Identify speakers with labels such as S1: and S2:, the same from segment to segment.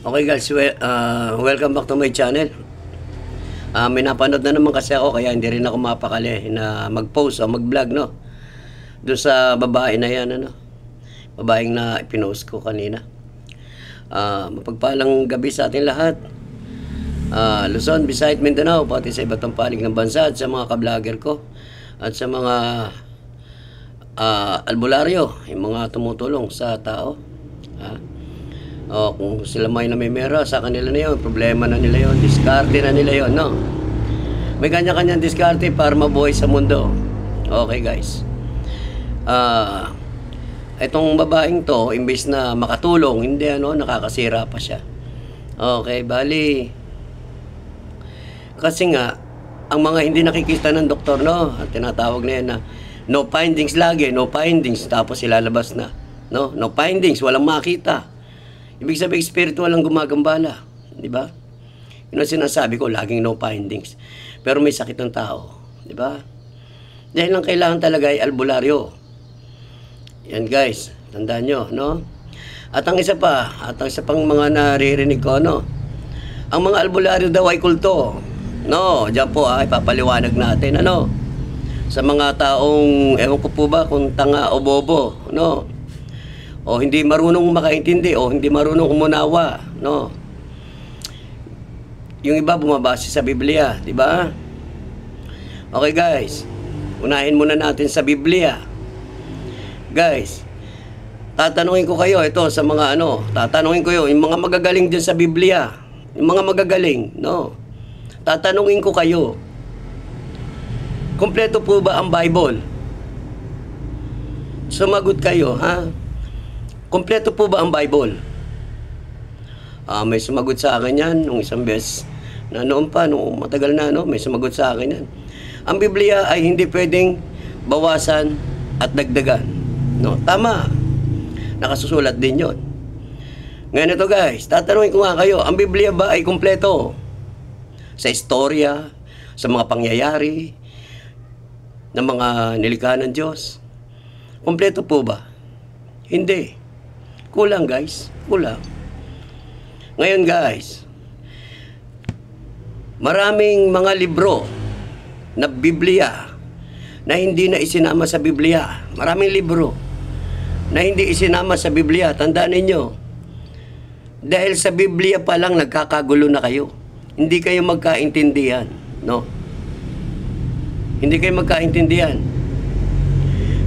S1: Okay guys, welcome back to my channel. May napanood na naman kasi ako kaya hindi rin ako mapakali na mag-post o mag-vlog, no? Doon sa babae na yan, ano? Babaeng na ipinost ko kanina. Mapagpalang gabi sa ating lahat. Luzon, Visayas, Mindanao, pati sa iba't ibang panig ng bansa at sa mga ka-vlogger ko at sa mga albularyo, yung mga tumutulong sa tao. Kung sila may namimera, sa kanila na yun, problema na nila yun, diskarte na nila yun, no? May kanya-kanyang diskarte para mabuhay sa mundo. Okay guys, itong babaeng to, imbis na makatulong, hindi, ano, nakakasira pa siya. Okay, bali kasi nga ang mga hindi nakikita ng doktor, no, at tinatawag na yan na no findings lagi, no findings, tapos ilalabas na, no findings, walang makita. Ibig sabihin, spiritual ang gumagambala. Di ba? Yun ang sinasabi ko, laging no findings. Pero may sakit ng tao. Di ba? Dahil ang kailangan talaga ay albularyo. Yan guys, tandaan nyo, no? At ang isa pang mga naririnig ko, no? Ang mga albularyo daw ay kulto. No, dyan po ay papaliwanag natin, ano? Sa mga taong, ewan ko po ba, kung tanga o bobo, no? O hindi marunong makaintindi o hindi marunong umunawa, no? Yung iba bumabase sa Biblia, di ba? Okay guys, unahin muna natin sa Biblia. Guys, tatanungin ko kayo ito sa mga tatanungin ko yung mga magagaling din sa Biblia, yung mga magagaling, no? Tatanungin ko kayo, kumpleto po ba ang Bible? Sumagot kayo, ha? Kumpleto po ba ang Bible? May sumagot sa akin yan nung isang beses na noon matagal na, no? May sumagot sa akin yan. Ang Biblia ay hindi pwedeng bawasan at dagdagan, no? Tama. Nakasusulat din yon. Ngayon ito guys, tatanungin ko nga kayo, ang Biblia ba ay kumpleto? Sa istorya, sa mga pangyayari, ng mga nilikha ng Diyos? Kumpleto po ba? Hindi. Kulang guys, kulang. Ngayon guys, maraming mga libro na Biblia na hindi na isinama sa Biblia. Maraming libro na hindi isinama sa Biblia. Tandaan ninyo, dahil sa Biblia pa lang nagkakagulo na kayo. Hindi kayo magkaintindihan, no? Hindi kayo magkaintindihan.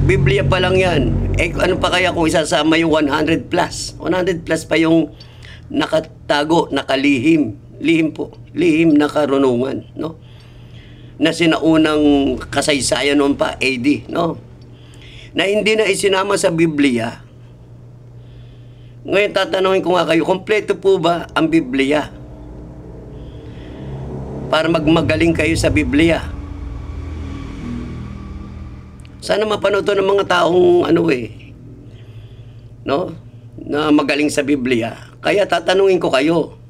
S1: Biblia pa lang yan. Ano pa kaya kung isasama yung 100 plus? 100 plus pa yung nakatago, nakalihim. Lihim po. Lihim na karunungan, no? Na sinaunang kasaysayan noon pa, AD, no? Na hindi na isinama sa Biblia. Ngayon tatanungin ko nga kayo, kompleto po ba ang Biblia? Para magmagaling kayo sa Biblia. Sana mapanood to ng mga taong no? Na magaling sa Biblia. Kaya tatanungin ko kayo,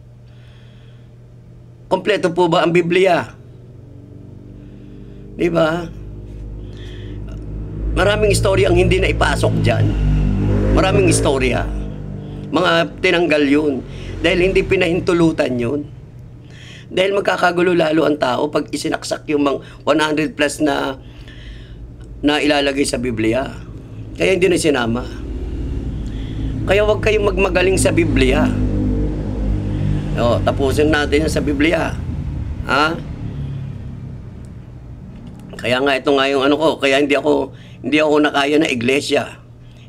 S1: kompleto po ba ang Biblia? Di ba? Maraming istorya ang hindi na ipasok dyan. Maraming istorya. Mga tinanggal yun. Dahil hindi pinahintulutan yun. Dahil magkakagulo lalo ang tao pag isinaksak yung mga 100 plus na ilalagay sa Biblia. Kaya hindi na sinama. Kaya huwag kayong magmagaling sa Biblia. Tapusin natin yan sa Biblia. Ha? Kaya nga ito nga yung kaya hindi ako nakaya na iglesia.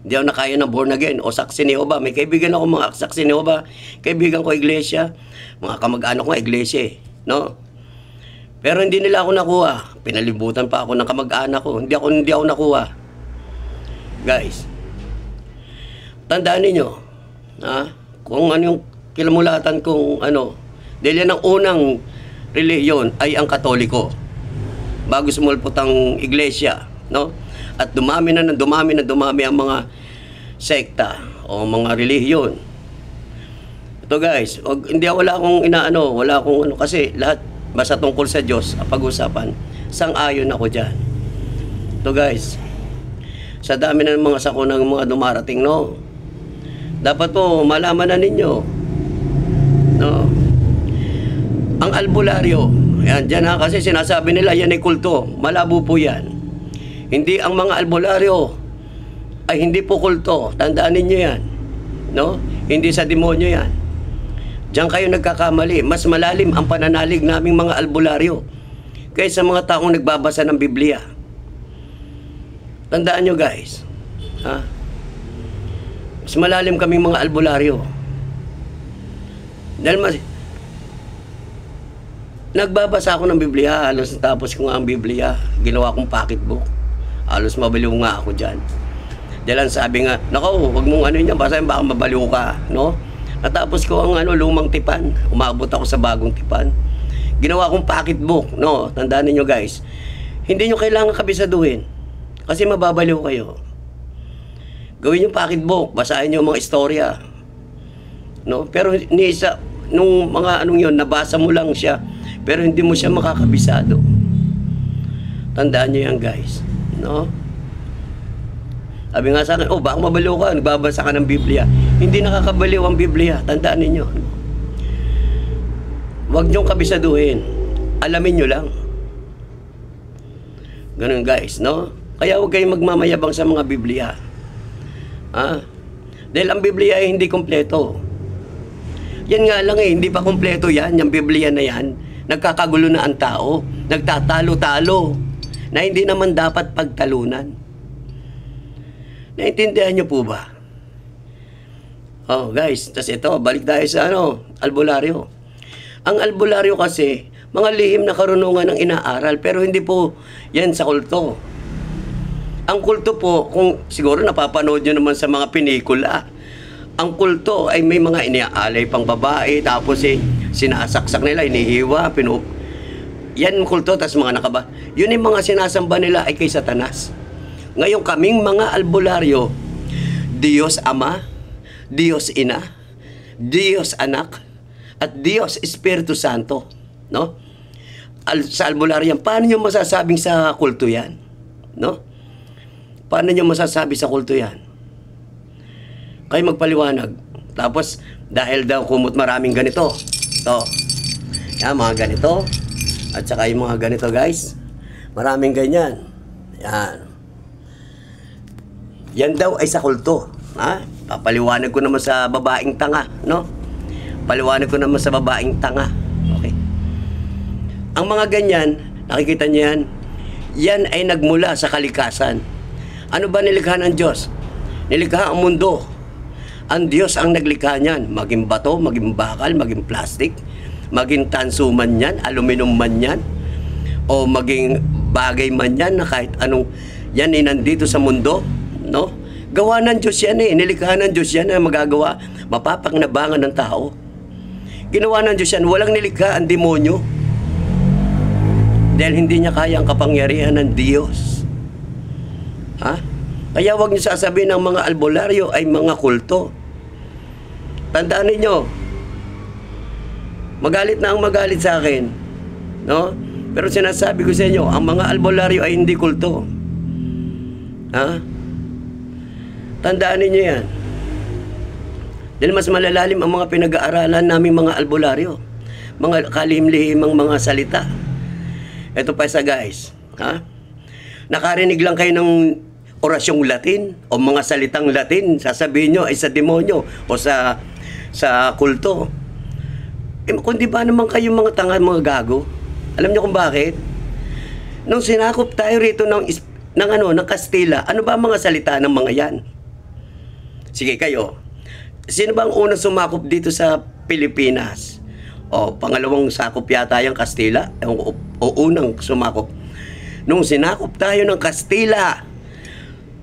S1: Hindi ako nakaya na born again o saksi ni Jehovah. May kaibigan ako mga saksi ni Jehovah. Kaibigan ko iglesia. Mga kamag-anak ko iglesia, no? Pero hindi nila ako nakuha. Pinalibutan pa ako ng kamag-anak ko. Hindi ako nakuha. Guys, tandaan ninyo, kung ano yung kilamulatan kung dahil yan ang unang reliyon ay ang Katoliko. Bago sumulpot ang iglesia, no? At dumami ang mga sekta o mga reliyon. Ito guys, wala akong kasi lahat basta tungkol sa Diyos ang pag-usapan, sang-ayon ako dyan. Ito guys, sa dami ng mga sakunang mga dumarating, no? Dapat po malaman na ninyo No? Ang albularyo, yan, dyan ha, kasi sinasabi nila yan ay kulto. Malabo po yan. Hindi ang mga albularyo ay hindi po kulto. Tandaan ninyo yan. No? Hindi sa demonyo yan. Diyan kayo nagkakamali. Mas malalim ang pananalig naming mga albularyo kaysa mga taong nagbabasa ng Biblia. Tandaan nyo guys. Ha? Mas malalim kaming mga albularyo. Dahil nagbabasa ako ng Biblia. Halos natapos ko nga ang Biblia. Ginawa kong pocketbook. Halos mabaliw nga ako dyan. Dahil sabi nga, nako, wag mong ano yan, basahin baka mabaliw ka. No? Natapos ko ang lumang tipan. Umabot ako sa bagong tipan. Ginawa kong pocketbook. No? Tandaan niyo guys. Hindi nyo kailangan kabisaduhin. Kasi mababaliw kayo. Gawin yung pocketbook. Basahin nyo mga istorya. No? Pero ni isa, nung mga anong yun, nabasa mo lang siya. Pero hindi mo siya makakabisado. Tandaan nyo yan guys. No? Sabi nga sa akin, oh baka mabaliw ka, nagbabasa ka ng Biblia. Hindi nakakabaliw ang Biblia. Tandaan ninyo. Huwag niyong kabisaduhin. Alamin nyo lang. Ganun guys, no? Kaya huwag kayong magmamayabang sa mga Biblia. Ha? Dahil ang Biblia ay hindi kompleto. Yan nga lang hindi pa kompleto yan. Yung Biblia na yan, nagkakagulo na ang tao. Nagtatalo-talo. Na hindi naman dapat pagtalunan. Naintindihan nyo po ba? Oh, guys, tas ito, balik tayo sa albularyo. Ang albularyo kasi, mga lihim na karunungan ang inaaral, pero hindi po yan sa kulto. Ang kulto po, kung siguro napapanood nyo naman sa mga pinikula, ang kulto ay may mga iniaalay pang babae, tapos sinasaksak nila, inihiwa, yan kulto, tas mga yun yung mga sinasamba nila ay kay Satanas. Ngayon kaming mga albularyo, Diyos Ama, Diyos Ina, Diyos Anak, at Diyos Espiritu Santo. No? Sa albularyo, paano nyo masasabing sa kulto yan? No? Paano nyo masasabi sa kulto yan? Kayo magpaliwanag. Tapos, dahil daw kumot maraming ganito. Ito. Yan, mga ganito. At saka yung mga ganito, guys. Maraming ganyan. Yan. Yan daw ay sa kulto. Ha? Papaliwanag ko naman sa babaeng tanga, no? Paliwanag ko naman sa babaeng tanga. Okay. Ang mga ganyan, nakikita niyo yan? Yan ay nagmula sa kalikasan. Ano ba nilikha ng Diyos? Nilikha ang mundo. Ang Diyos ang naglikha niyan. Maging bato, maging bakal, maging plastic, maging tanso man yan, aluminum man yan, o maging bagay man yan na kahit anong yan ay nandito sa mundo. No? Gawa ng Diyos yan nilikha ng Diyos yan na magagawa, mapapakinabangan ng tao. Ginawa ng Diyos yan, walang nilikha ang demonyo. Dahil hindi niya kaya ang kapangyarihan ng Diyos. Ha? Kaya huwag niyo sasabihin ng mga albularyo ay mga kulto. Tandaan niyo, magalit na ang magalit sa akin. No? Pero sinasabi ko sa inyo, ang mga albularyo ay hindi kulto. Ha? Tandaan niyo yan. Dahil mas malalalim ang mga pinag-aaralan naming mga albularyo. Mga kalihim-lihimang mga salita. Ito pa isa guys. Ha? Nakarinig lang kayo ng orasyong Latin o mga salitang Latin, sasabihin nyo ay sa demonyo o sa kulto. Kung di ba naman kayo mga tanga, mga gago? Alam nyo kung bakit? Nung sinakop tayo rito ng Kastila, ano ba ang mga salita ng mga yan? Sige kayo, sino ba ang unang sumakop dito sa Pilipinas? O pangalawang sakop yata yung Kastila? O unang sumakop? Nung sinakop tayo ng Kastila,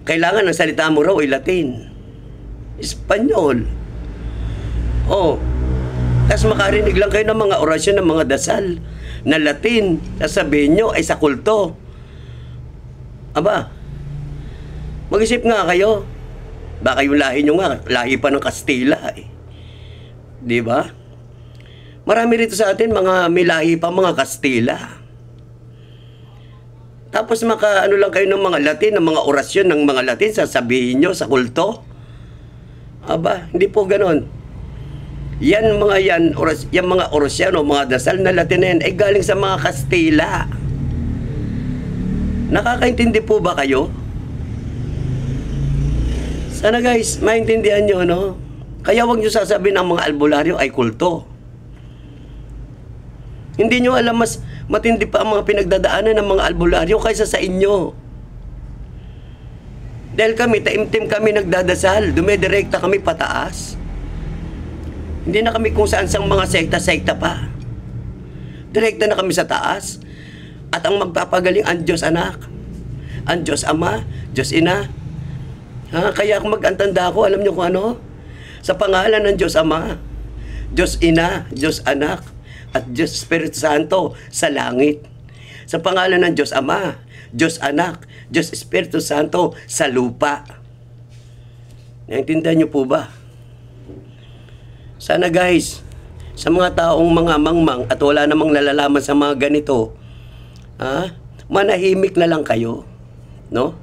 S1: kailangan ang salita mo raw ay Latin, Espanyol. O, tapos makarinig lang kayo ng mga orasyon, ng mga dasal na Latin, sasabihin nyo ay sa kulto. Aba, mag-isip nga kayo. Baka yung lahi nyo nga, lahi pa ng Kastila eh. Di ba? Marami rito sa atin, may lahi pa mga Kastila. Tapos ano lang kayo ng mga Latin, ng mga orasyon ng mga Latin, sasabihin nyo sa kulto. Aba, hindi po ganon. Yan mga yan, oras, yan mga Orosiano, mga dasal na Latin na yan, ay galing sa mga Kastila. Nakakaintindi po ba kayo? Sana guys, maintindihan nyo, no? Kaya wag nyo sasabihin ang mga albularyo ay kulto. Hindi nyo alam, mas matindi pa ang mga pinagdadaanan ng mga albularyo kaysa sa inyo. Dahil kami, taimtim kami nagdadasal, dumidirekta kami pataas. Hindi na kami kung saan sang mga sekta-sekta pa. Direkta na kami sa taas. At ang magpapagaling ang Diyos Anak, ang Diyos Ama, Diyos Ina. Ha? Kaya kung mag-antanda ako, alam niyo kung ano? Sa pangalan ng Diyos Ama, Diyos Ina, Diyos Anak, at Diyos Espiritu Santo sa langit. Sa pangalan ng Diyos Ama, Diyos Anak, Diyos Espiritu Santo sa lupa. Naintindihan niyo po ba? Sana guys, sa mga taong mga mangmang at wala namang nalalaman sa mga ganito, manahimik na lang kayo, no?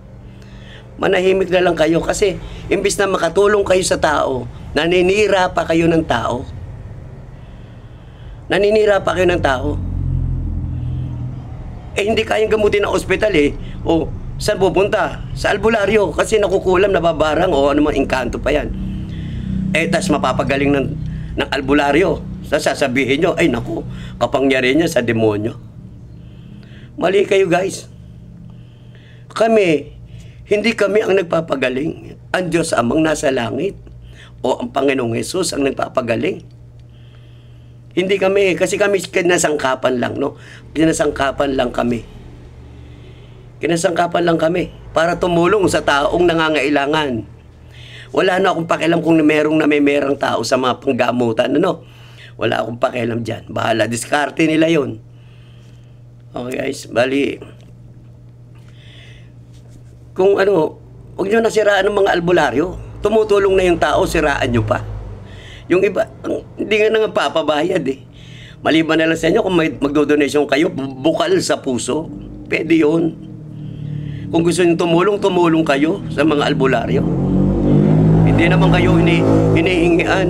S1: Manahimik na lang kayo kasi imbis na makatulong kayo sa tao, naninira pa kayo ng tao. Naninira pa kayo ng tao. Eh hindi kayang gamutin ng ospital eh. O saan pupunta? Sa albularyo kasi nakukulam, nababarang o ano mga engkanto pa yan. Eh tas mapapagaling ng albularyo. Sasabihin nyo, ay naku, kapangyarihan niya sa demonyo. Mali kayo guys. Hindi kami ang nagpapagaling. Ang Diyos Amang nasa langit o ang Panginoong Hesus ang nagpapagaling. Hindi kami, kasi kami kinasangkapan lang, no? Kinasangkapan lang kami. Kinasangkapan lang kami para tumulong sa taong nangangailangan. Wala na akong pakialam kung merong tao sa mga panggamutan, ano? Wala akong pakialam dyan. Bahala, diskarte nila yon. Okay guys, bali. Kung ano, huwag nyo nasiraan ng mga albularyo. Tumutulong na yung tao, siraan nyo pa. Yung iba, hindi nga nang papabayad eh. Maliban na lang sa inyo kung magdodonation kayo, bukal sa puso. Pwede yun. Kung gusto nyo tumulong kayo sa mga albularyo. Hindi naman kayo hinihingian.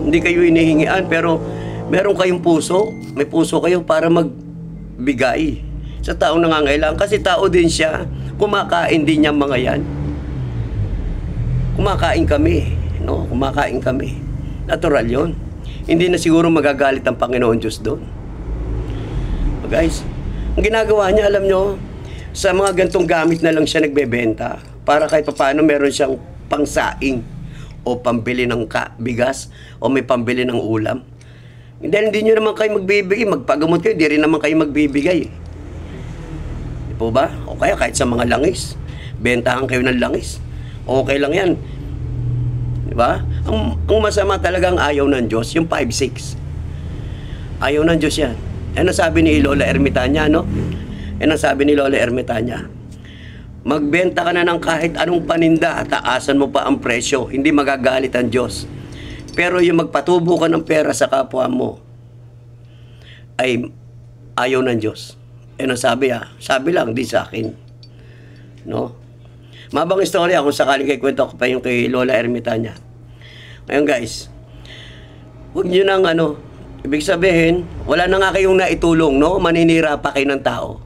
S1: Hindi kayo hinihingian, pero meron kayong puso. May puso kayo para magbigay sa taong nangangailangan. Kasi tao din siya. Kumakain din niya mga yan. Kumakain kami. No? Kumakain kami. Natural yon. Hindi na siguro magagalit ang Panginoon Diyos doon. Guys, ang ginagawa niya, alam nyo, sa mga gantong gamit na lang siya nagbebenta para kahit paano meron siyang pangsaing o pambili ng bigas o may pambili ng ulam. Dahil hindi nyo naman kayo magbibigay, magpagamot kayo, hindi rin naman kayo magbibigay. Di po ba? O kaya kahit sa mga langis, bentahan kayo ng langis. Okay lang yan. Di ba? Ang masama talagang ayaw ng Diyos, yung 5-6. Ayaw ng Diyos yan. Yan ang sabi ni Lola Ermitanya, no? Yan ang sabi ni Lola Ermitanya. Magbenta ka na ng kahit anong paninda, taasan mo pa ang presyo, hindi magagalit ang Diyos. Pero yung magpatubo ka ng pera sa kapwa mo, ay ayaw ng Diyos. Yan ang sabi Sabi lang, di sa akin. No? Mabang istorya kung sakaling kay kwento ko pa yung kay Lola Ermitanya. Ngayon guys, huwag nyo nang ibig sabihin, wala na nga kayong naitulong, no? Maninira pa kayo ng tao.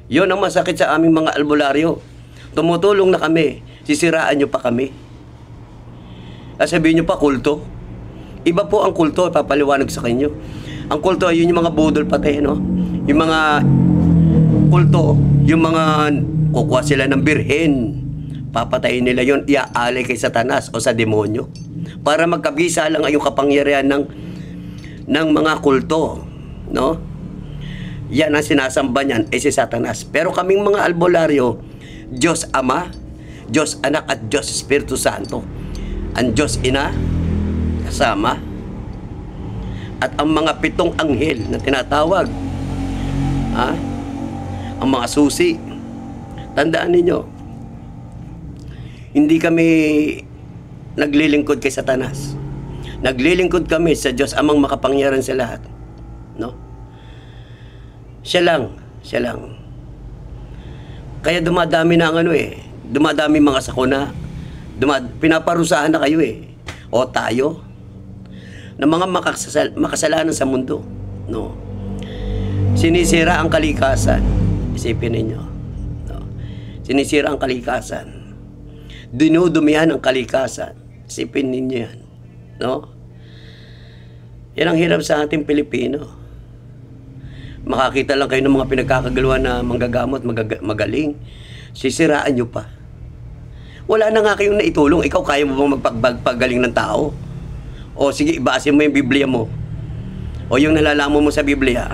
S1: Yun ang masakit sa aming mga albularyo. Tumutulong na kami, sisiraan nyo pa kami. Sabihin nyo pa, kulto. Iba po ang kulto, papaliwanag sa kanyo. Ang kulto, yun yung mga budol pati, no? Yung mga kulto, yung mga kukuha sila ng birhen. Papatayin nila yon, iaalay kay Satanas o sa demonyo. Para magkabisa lang ang kapangyarihan ng mga kulto, no? Yan ang sinasamba niyan, si Satanas. Pero kaming mga albularyo, Diyos Ama, Diyos Anak at Diyos Espiritu Santo. Ang Diyos Ina, kasama. At ang mga 7 anghel na tinatawag, ang mga susi. Tandaan ninyo, hindi kami naglilingkod kay Satanas. Naglilingkod kami sa Diyos Amang makapangyarihan sa lahat. No? Siya lang. Kaya dumadami na ang dumadami mga sakuna. Pinaparusahan na kayo O tayo. ng mga makasalanan sa mundo. No? Sinisira ang kalikasan. Isipin ninyo. No? Sinisira ang kalikasan. Dinudumihan ang kalikasan. Isipin ninyo yan. No? Yan ang hirap sa ating Pilipino. Makakita lang kayo ng mga pinagkakagaluhan na manggagamot, magaling. Sisiraan nyo pa. Wala na nga kayong naitulong. Ikaw, kaya mo bang magpagaling ng tao? O sige, ibase mo yung Biblia mo. O yung nalalaman mo sa Biblia,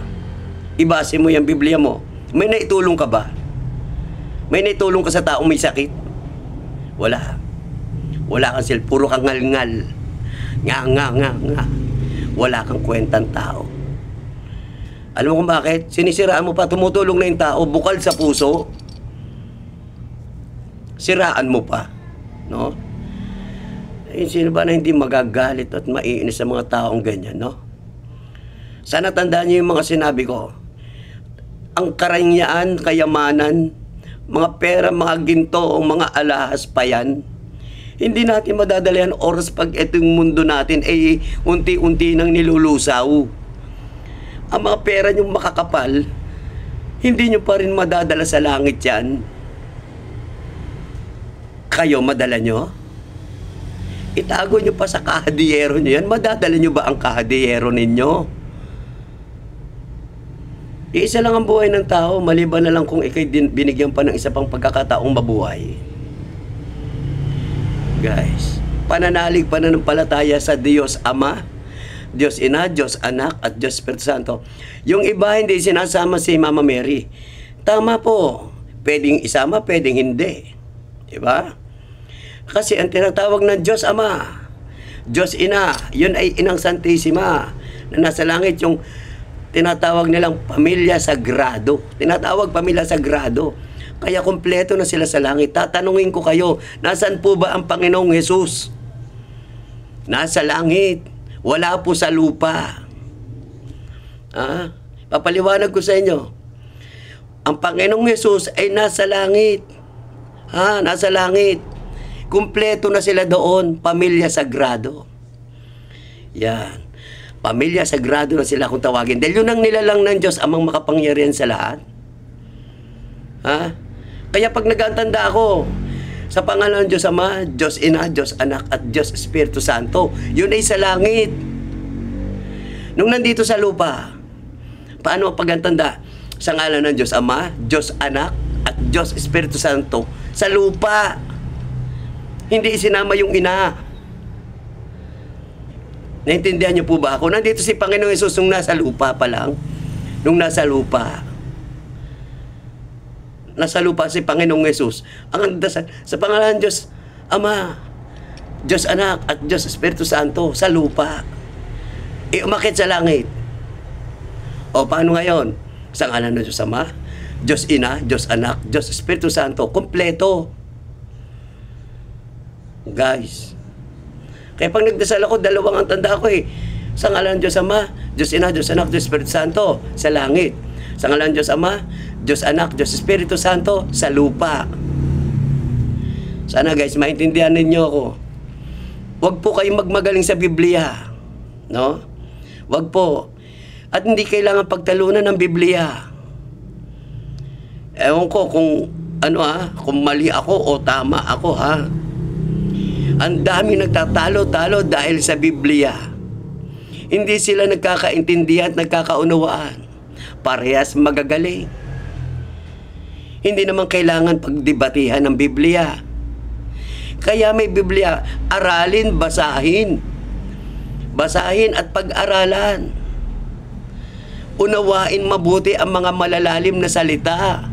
S1: ibase mo yung Biblia mo. May naitulong ka ba? May naitulong ka sa taong may sakit? Wala. Wala kang puro kang ngal-ngal. Nga. Wala kang kwentang tao. Alam mo kung bakit? Sinisiraan mo pa, tumutulong na yung tao, bukal sa puso. Siraan mo pa. No? Sino ba na hindi magagalit at maiinis sa mga taong ganyan, no? Sana tandaan niyo yung mga sinabi ko. Ang karangyaan, kayamanan, mga pera, mga ginto, o mga alahas pa yan, hindi natin madadalihan oras pag itong mundo natin ay unti-unti nang nilulusaw. Ang mga pera niyong makakapal, hindi niyo pa rin madadala sa langit yan. Kayo, madala niyo? Itago niyo pa sa kahadiyero niyo yan. Madadala niyo ba ang kahadiyero ninyo? Isa lang ang buhay ng tao, maliban na lang kung ikay binigyan pa ng isa pang pagkakataong mabuhay. Guys, pananalig, pananampalataya sa Diyos Ama, Diyos Ina, Diyos Anak, at Diyos Espiritu Santo. Yung iba hindi sinasama si Mama Mary. Tama po. Pwedeng isama, pwedeng hindi. Diba? Kasi ang tinatawag ng Diyos Ama, Diyos Ina, yun ay Inang Santisima na nasa langit, yung tinatawag nilang pamilya sagrado. Tinatawag pamilya sagrado. Kaya kumpleto na sila sa langit. Tatanungin ko kayo, nasaan po ba ang Panginoong Hesus? Nasa langit. Wala po sa lupa. Papaliwanag ko sa inyo. Ang Panginoong Hesus ay nasa langit. Nasa langit. Kumpleto na sila doon. Pamilya sagrado. Yan. Pamilya sagrado na sila kung tawagin. Dahil yun ang nilalang ng Diyos, amang makapangyarihan sa lahat. Kaya pag nag-aantanda ako sa pangalan ng Diyos Ama, Diyos Ina, Diyos Anak, at Diyos Espiritu Santo, yun ay sa langit. Nung nandito sa lupa, paano pag-aantanda? Sa ngalan ng Diyos Ama, Diyos Anak, at Diyos Espiritu Santo, sa lupa. Hindi isinama yung ina. Naintindihan niyo po ba ako? Nandito si Panginoong Hesus nung nasa lupa pa lang. Nung nasa lupa. Nasa lupa si Panginoong Hesus. Ang dasal sa pangalan ng Diyos Ama, Diyos Anak, at Diyos Espiritu Santo, sa lupa. Umakit sa langit. O paano ngayon? Sa ngalan ng Diyos Ama, Diyos Ina, Diyos Anak, Diyos Espiritu Santo, kompleto. Guys. Kaya pag nagdasal ako, dalawang ang tanda ko Sa ngalan ng Diyos Ama, Diyos Ina, Diyos Anak, Diyos Espiritu Santo, sa langit. Sa ngalan ng Diyos Ama, Diyos Anak, Diyos Espiritu Santo, sa lupa. Sana guys, maintindihan ninyo ako. Huwag po kayong magmagaling sa Biblia. No? Huwag po. At hindi kailangan pagtalunan ng Biblia. Ewan ko kung kung mali ako o tama ako Ang dami nagtatalo-talo dahil sa Biblia. Hindi sila nagkakaintindihan at nagkakaunawaan. Parehas magagaling. Hindi naman kailangan pagdebatihan ng Biblia. Kaya may Biblia, aralin, basahin. Basahin at pag-aralan. Unawain mabuti ang mga malalalim na salita.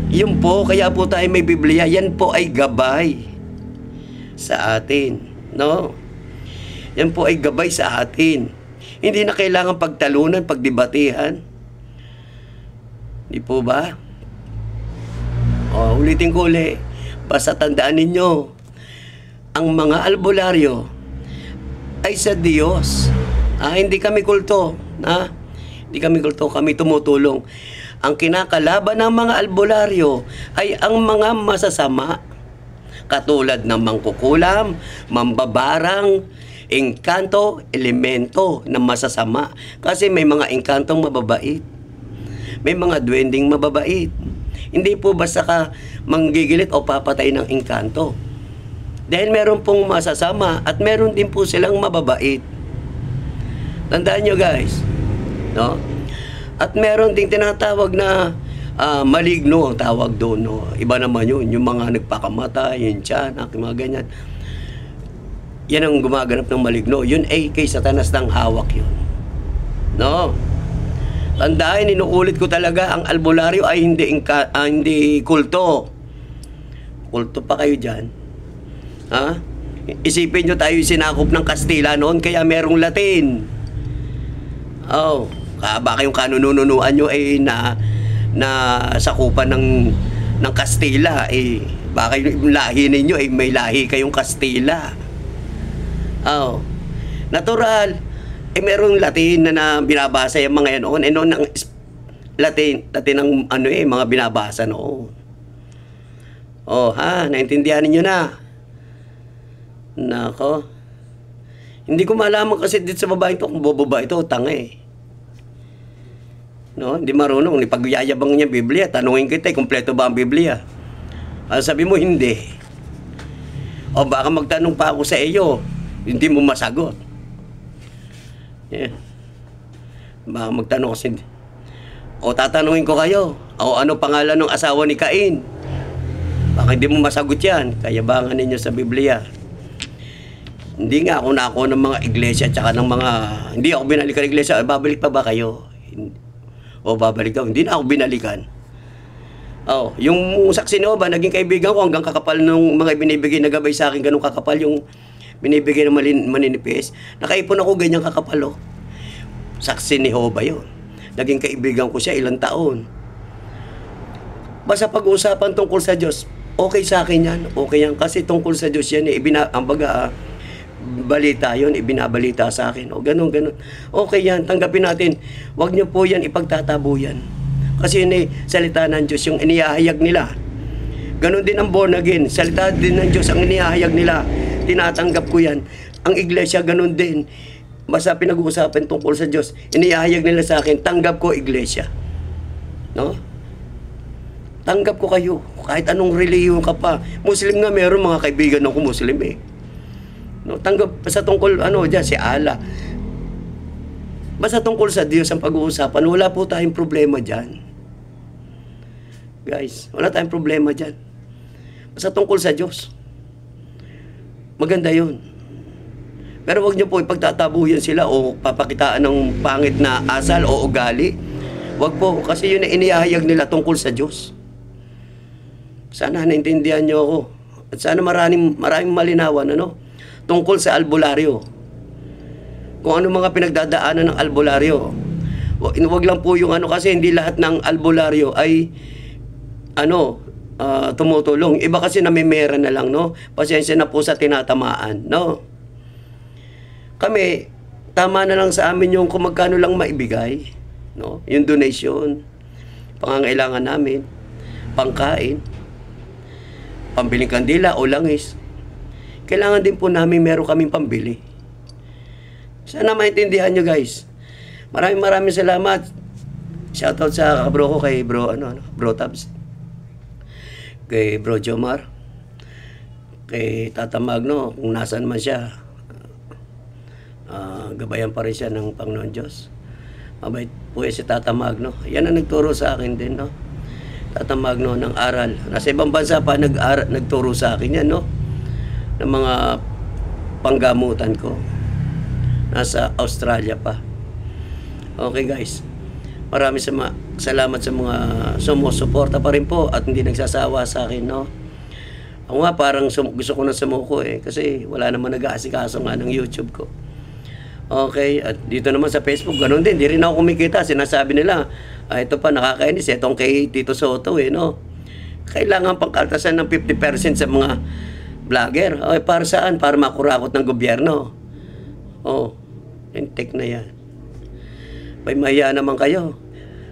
S1: Yun po, kaya po tayo may Biblia, yan po ay gabay sa atin, no? Yan po ay gabay sa atin. Hindi na kailangan pagtalunan, pagdebatihan. Di po ba? Ulitin ko ulit. Basta tandaan ninyo, ang mga albularyo ay sa Diyos. Hindi kami kulto. Hindi kami kulto, kami tumutulong. Ang kinakalaban ng mga albularyo ay ang mga masasama. Katulad ng mangkukulam, mambabarang, Engkanto, elemento na masasama. Kasi may mga engkantong mababait. May mga duwending mababait. Hindi po basta ka manggigilit o papatay ng engkanto. Dahil meron pong masasama at meron din po silang mababait. Tandaan nyo guys. No? At meron ding tinatawag na maligno ang tawag doon. No? Iba naman yun. Yung mga nagpakamatay, yung tiyanak, mga ganyan. Yan ang gumaganap ng maligno. Yun ay kay Satanas ng hawak yun. No? Tandaan, inuulit ko talaga, ang albularyo ay hindi kulto. Kulto pa kayo dyan. Ha? Isipin nyo tayo sinakop ng Kastila noon, kaya merong Latin. Oh, baka yung kanununuan nyo ay na sakupan ng Kastila, baka yung lahi ninyo ay may lahi kayong Kastila. Oh, natural. Merong Latin na binabasa yung mga yan noon. Noon ang Latin ang mga binabasa noon. Oh, naintindihan niyo na. Nako. Hindi ko malaman kasi dito sa babae ito kung boboba ito o tanga No, hindi marunong. Pagyayabang niya Biblia, tanungin kita, kumpleto ba ang Biblia? Sabi mo hindi. O baka magtanong pa ako sa iyo, hindi mo masagot. Yeah. Baka magtanong kasi. O tatanungin ko kayo, o ano pangalan ng asawa ni Cain? Baka hindi mo masagot yan. Kayabangan ninyo sa Biblia. Hindi nga ako na ng mga iglesia tsaka ng mga... Hindi ako binalikan ng iglesia. Babalik pa ba kayo? O babalik daw. Hindi na ako binalikan. Yung saksi ni Oba, naging kaibigan ko hanggang kakapal nung mga binibigay na gabay sa akin. Ganun kakapal yung binibigay ng maninipis. Nakaipon ako ganyang kakapal. Saksi ni Oba yun. Naging kaibigan ko siya ilang taon. Basta pag-uusapan tungkol sa Diyos, okay sa akin yan. Okay yan. Kasi tungkol sa Diyos yan, balita yun, ibinabalita sa akin. O ganun. Okay yan, tanggapin natin. Huwag niyo po yan ipagtatabo yan. Kasi yun salita ng Diyos, yung inihahayag nila. Ganun din ang born again. Salita din ng Diyos, ang inihahayag nila. Tinatanggap ko yan. Ang iglesia, ganun din. Basta pinag-uusapan tungkol sa Diyos, inihahayag nila sa akin, tanggap ko iglesia. No? Tanggap ko kayo. Kahit anong relihiyon ka pa. Muslim nga, meron mga kaibigan ako Muslim No, tanggap basta tungkol diyan si Allah. Basta tungkol sa Diyos ang pag-uusapan, wala po tayong problema diyan. Guys, wala tayong problema diyan. Basta tungkol sa Diyos. Maganda 'yun. Pero wag niyo po ipagtatabuyan sila o papakitaan ng pangit na asal o ugali. Wag po, kasi yun ang inihahayag nila tungkol sa Diyos. Sana naintindihan niyo ako. At sana maraming malinawan tungkol sa albularyo. Kung ano mga pinagdadaanan ng albularyo. Wag lang po yung kasi hindi lahat ng albularyo ay tumutulong. Iba kasi namimera na lang, Pasensya na po sa tinatamaan, Kami, tama na lang sa amin yung kung magkano lang maibigay, Yung donation, pangangailangan namin, pangkain, pambiling kandila o langis. Kailangan din po namin meron kaming pambili. Sana maintindihan nyo guys. Maraming salamat. Shoutout sa kabro ko kay bro Tabs. Kay bro Jomar. Kay Tata Magno, kung nasaan man siya. Gabayan pa rin siya ng Panginoon Diyos. Mabait po si Tata Magno. Yan ang nagturo sa akin din, Tata Magno ng aral. Nasa ibang bansa pa nagturo sa akin yan, ng mga panggamutan ko. Nasa Australia pa. Okay guys. Maraming salamat sa mga sumusuporta pa rin po at hindi nagsasawa sa akin, Ako nga parang gusto ko na sumuko kasi wala naman nag-aasikaso nga ng YouTube ko. Okay, at dito naman sa Facebook, ganun din. Di rin ako kumikita. Sinasabi nila, ito pa nakakainis. Itong kay Tito Soto, Kailangan pang kaltasan ng 50% sa mga vlogger. Para saan? Para makurakot ng gobyerno. Intek na yan. May mahiya naman kayo.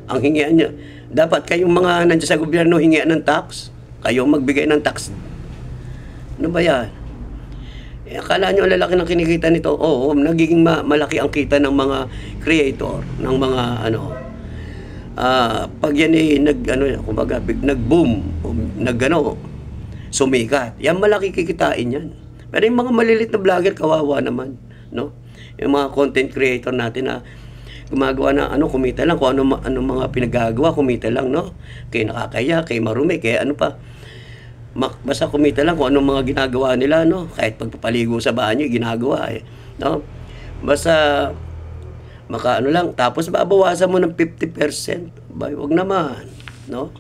S1: Ang hingian nyo. Dapat kayong mga nandiyan sa gobyerno hingian ng tax. Kayo magbigay ng tax. Ano ba yan? Eh, akala nyo ang lalaki ng kinikita nito? Oo, nagiging malaki ang kita ng mga creator, ng mga ano. Pag yan eh, kumbaga, nag-boom, sumikat. Yan malaki kikitain yan. Pero yung mga malilit na vlogger, kawawa naman, no? Yung mga content creator natin na gumagawa na kumita lang, kung ano mga pinagagawa, kumita lang, no? Kay nakakaya, kay marumi, kay ano pa. Basta kumita lang kung anong mga ginagawa nila, no? Kahit pagpapaligo sa banyo, ginagawa eh, no? Basta lang, tapos babawasan mo ng 50%. Wag naman, no?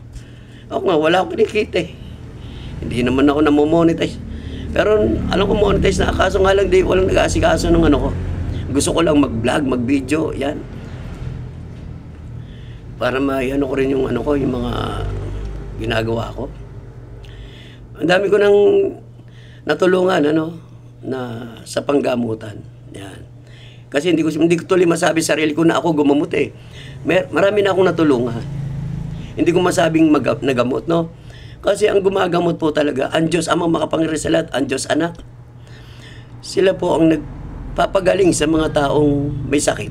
S1: Ako nga, wala akong kinikita eh. Hindi naman ako namo-monetize. Pero alam ko monetize na, kaso nga lang walang nag-aasikaso ng ko. Gusto ko lang mag-vlog, mag-video, yan. Para ko rin yung yung mga ginagawa ko. Ang dami ko nang natulungan na sa panggamutan. Yan. Kasi hindi ko tuloy masabi sa sarili ko na ako gumamot eh. Marami na akong natulungan. Hindi ko masabing nagamot, no? Kasi ang gumagamot po talaga, ang Diyos Amang makapangyarihan sa lahat, ang Diyos Anak. Sila po ang nagpapagaling sa mga taong may sakit.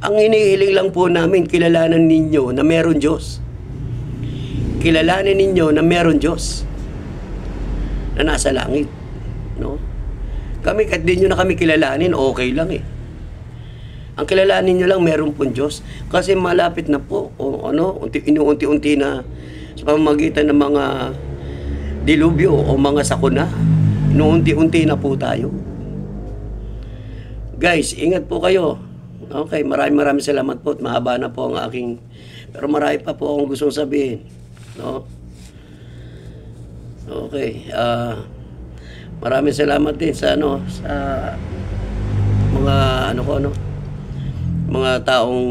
S1: Ang hinihiling lang po namin, kilalanan ninyo na meron Diyos. Kilalanin ninyo na meron Diyos na nasa langit, no? Kami, kahit di nyo na kami kilalanin, okay lang eh. Ang kilalanin nyo lang, meron pong Diyos. Kasi malapit na po, inuunti-unti na sa pamamagitan ng mga dilubyo o mga sakuna. Inuunti-unti na po tayo. Guys, ingat po kayo. Okay, maraming salamat po at mahaba na po ang aking, pero marami pa po akong gustong sabihin, no? Okay, maraming salamat din sa sa mga mga taong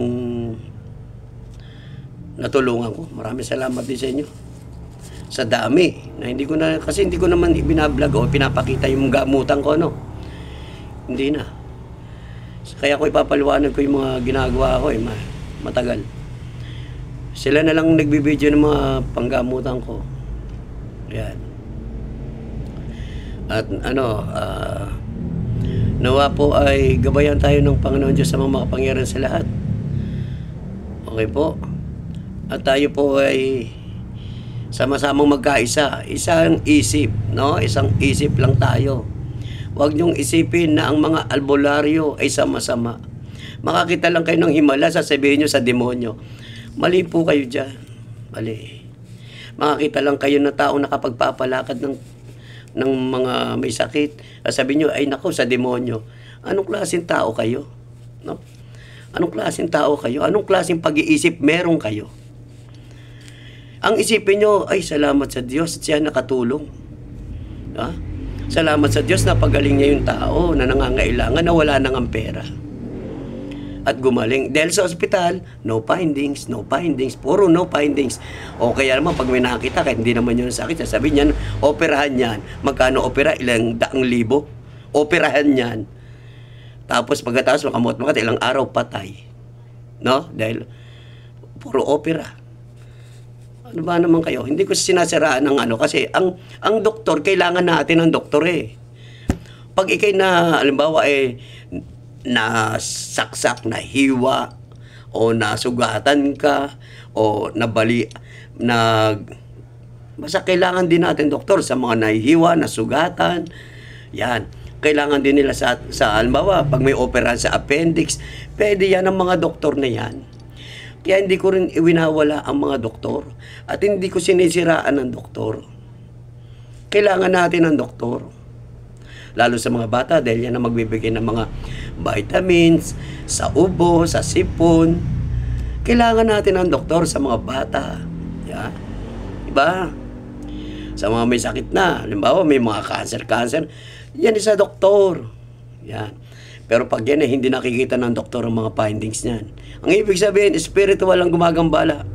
S1: natulungan ko. Maraming salamat din sa inyo. Sa dami na kasi hindi ko naman ibinablog o pinapakita yung gamutan ko, Hindi na. Kaya ko ipapaliwanag ko yung mga ginagawa ko matagal. Sila na lang nagbibideo ng mga panggamutan ko. Yan. At nawa po ay gabayan tayo ng Panginoon Diyos sa mga makapangyarihan sa lahat. Okay po. At tayo po ay sama-samang magkaisa. Isang isip, no? Isang isip lang tayo. Huwag niyong isipin na ang mga albularyo ay sama-sama. Makakita lang kayo ng himala, sasabihin niyo sa demonyo. Mali po kayo dyan. Mali. Makakita lang kayo na taong nakapagpapalakad ng mga may sakit. Sabihin nyo, ay nako, sa demonyo. Anong klaseng tao kayo? No? Anong klaseng tao kayo? Anong klaseng pag-iisip meron kayo? Ang isipin nyo, ay salamat sa Diyos at siya nakatulong. Ha? Salamat sa Diyos na pagaling niya yung tao na nangangailangan na wala nang pera. At gumaling. Dahil sa ospital, no findings, puro no findings. O kaya naman, pag may nakakita, kahit hindi naman yun sakit, sasabihin niyan, operahan yan. Magkano opera? Ilang daang libo? Operahan yan. Tapos pagkatapos, makamot ilang araw patay. No? Dahil, puro opera. Ano ba naman kayo? Hindi ko sinasiraan ng kasi ang doktor, kailangan natin ng doktor eh. Pag ikay na, halimbawa nasaksak, nahiwa, o nasugatan ka, o basta kailangan din natin doktor sa mga nahihiwa, nasugatan, yan. Kailangan din nila sa halimbawa, pag may opera sa appendix, pwede yan ang mga doktor na yan. Kaya hindi ko rin iwinawala ang mga doktor at hindi ko sinisiraan ng doktor. Kailangan natin ng doktor. Lalo sa mga bata dahil yan ang magbibigay ng mga vitamins, sa ubo, sa sipon. Kailangan natin ng doktor sa mga bata. Yan. Diba? Sa mga may sakit na, halimbawa may mga cancer, yan isa doktor. Yan. Pero pag yan hindi nakikita ng doktor ang mga findings niyan. Ang ibig sabihin, spiritual ang gumagambala.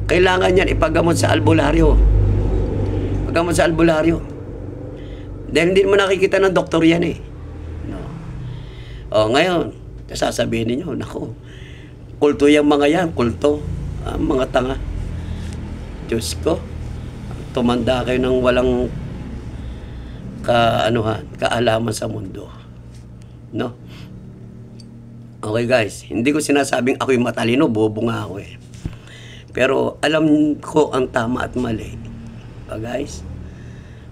S1: Kailangan yan ipagamot sa albularyo. Pagamot sa albularyo. Dahil hindi mo nakikita ng doktor yan eh. No. O ngayon, sasabihin ninyo, naku, kulto yung mga yan, kulto. Mga tanga. Diyos ko, tumanda kayo ng walang kaalaman sa mundo. No? Okay guys, hindi ko sinasabing ako'y matalino, bobo nga ako eh. Pero alam ko ang tama at mali. Guys,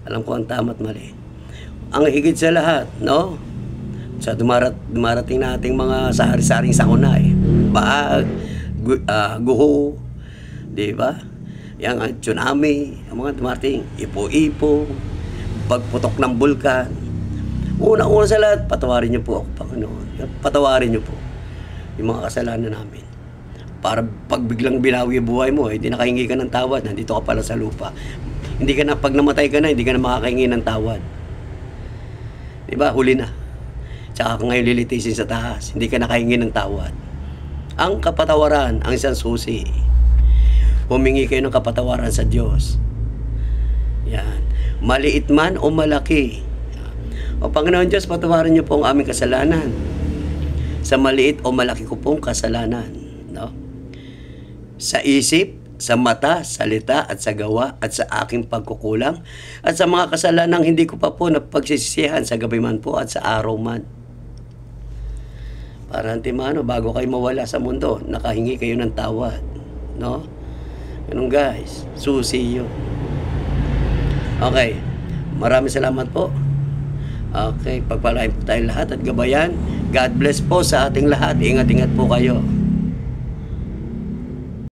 S1: alam ko ang tama at mali. Ang higit sa lahat, no? Sa dumarating nating mga sari-saring sakuna eh. Baag, guho, di ba? Yang tsunami, ang mga dumarating, ipo-ipo, pagputok ng bulkan. Una-una sa lahat, patawarin niyo po ako, Panginoon. Patawarin niyo po yung mga kasalanan namin. Para pag biglang binawi yung buhay mo, hindi nakahingi ka ng tawad, nandito ka pala sa lupa. Hindi ka na, pag namatay ka na, hindi ka na makakahingi ng tawad. Diba? Huli na. Tsaka ka ngayon lilitisin sa taas, hindi ka nakahingi ng tawad. Ang kapatawaran, ang isang susi. Humingi kayo ng kapatawaran sa Diyos. Yan. Maliit man o malaki. O Panginoon Diyos, patawarin niyo po ang aming kasalanan. Sa maliit o malaki ko pong kasalanan. No? Sa isip, sa mata, salita at sa gawa at sa aking pagkukulang at sa mga kasalanang hindi ko pa po napagsisisihan sa gabi man po at sa araw man. Para antimano, bago kayo mawala sa mundo, nakahingi kayo ng tawad. No? Ganun guys, susi yun. Okay, maraming salamat po. Okay, pagpalain po tayong lahat at gabayan. God bless po sa ating lahat. Ingat-ingat po kayo.